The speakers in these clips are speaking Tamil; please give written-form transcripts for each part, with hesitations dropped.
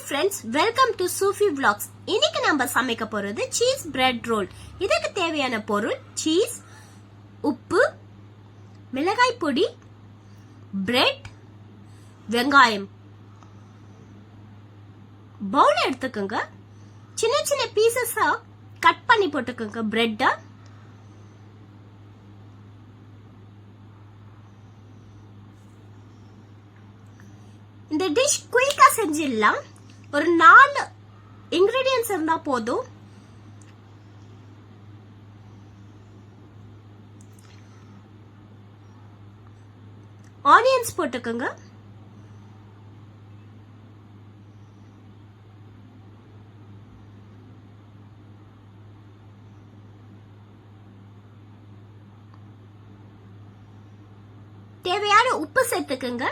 friends, welcome to Sufi Vlogs. இன்னைக்கு நம்ம சமைக்க போறது சீஸ் பிரெட் ரோல். இதுக்கு தேவையான பொருள் சீஸ், உப்பு, மிளகாய் பொடி, பிரெட், வெங்காயம். பவுல் எடுத்துக்கோங்க. சின்ன சின்ன பீசஸா கட் பண்ணி போட்டுக்கோங்க பிரெட். இந்த டிஷ் குயிக்கா செஞ்சிடலாம். ஒரு 4 இன்கிரிடியன்ட்ஸ் இருந்தா போதும். ஆனியன்ஸ் போட்டுக்கோங்க. தேவையான உப்பு சேர்த்துக்கோங்க.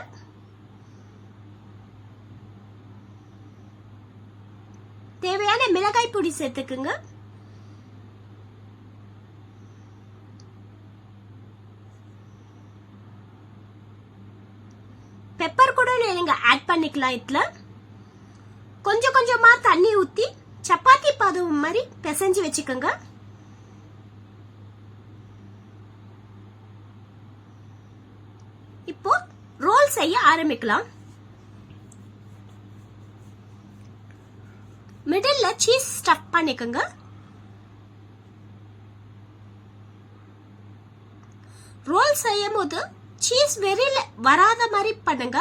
தேவையான மிளகாய் பொடி சேர்த்துக்குங்க. பெப்பர் கூட நீங்க ஆட் பண்ணிக்கலாம். இதுல கொஞ்சம் கொஞ்சமா தண்ணி ஊத்தி சப்பாத்தி பதம் மாதிரி பிசைஞ்சு வச்சுக்கோங்க. இப்போ ரோல் செய்ய ஆரம்பிக்கலாம். மிடில்ல சீஸ் ஸ்டஃப் பண்ணிக்கோங்க. ரோல் செய்யும் போது சீஸ் வெளியில வராத மாதிரி பண்ணுங்க.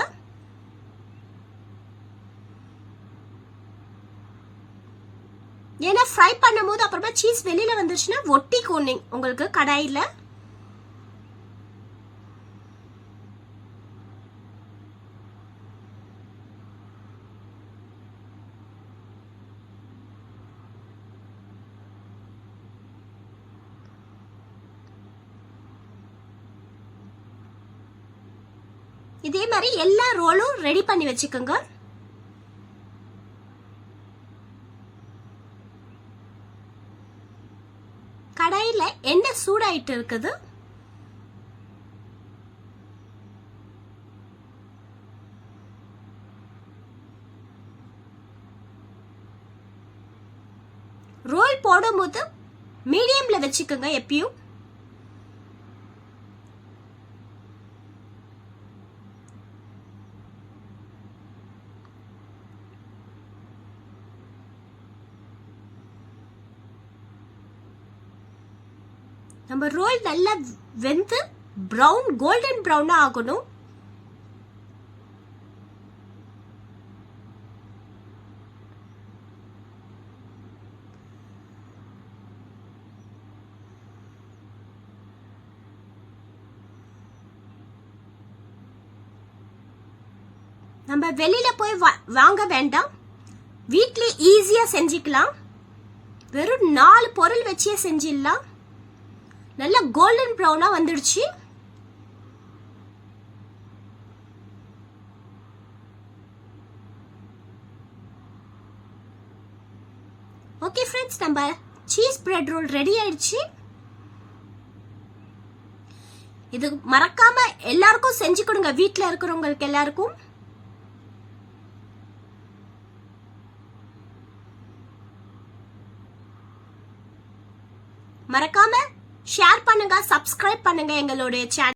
ஏன்னா ஃப்ரை பண்ணும் போது அப்புறமா சீஸ் வெளியில வந்துருச்சுன்னா ஒட்டிக்கும் உங்களுக்கு கடாயில. இதே மாதிரி எல்லா ரோலும் ரெடி பண்ணி வச்சுக்கோங்க. கடாயில எண்ணெய் சூடாயிட்டு இருக்குது. ரோல் போடும்போது மீடியம்ல வச்சுக்கோங்க எப்பயும். நம்ம ரோல் நல்லா வெந்து பிரவுன் கோல்டன் பிரவுன் ஆகணும். நம்ம வெளியில போய் வாங்க வேண்டாம். வீட்லயே ஈஸியா செஞ்சுக்கலாம். வெறும் 4 பொருள் வச்சே செஞ்சிடலாம். நல்ல கோல்டன் ப்ரௌனா வந்துடுச்சு. ஓகே ஃப்ரெண்ட்ஸ், நம்ம சீஸ் பிரெட் ரோல் ரெடி ஆயிடுச்சு. இது மறக்காம எல்லாருக்கும் செஞ்சு கொடுங்க, வீட்ல இருக்கிறவங்களுக்கு எல்லாருக்கும். மறக்காம ஷேர் பண்ணுங்க, சப்ஸ்கிரைப் பண்ணுங்க எங்களுடைய சேனல்.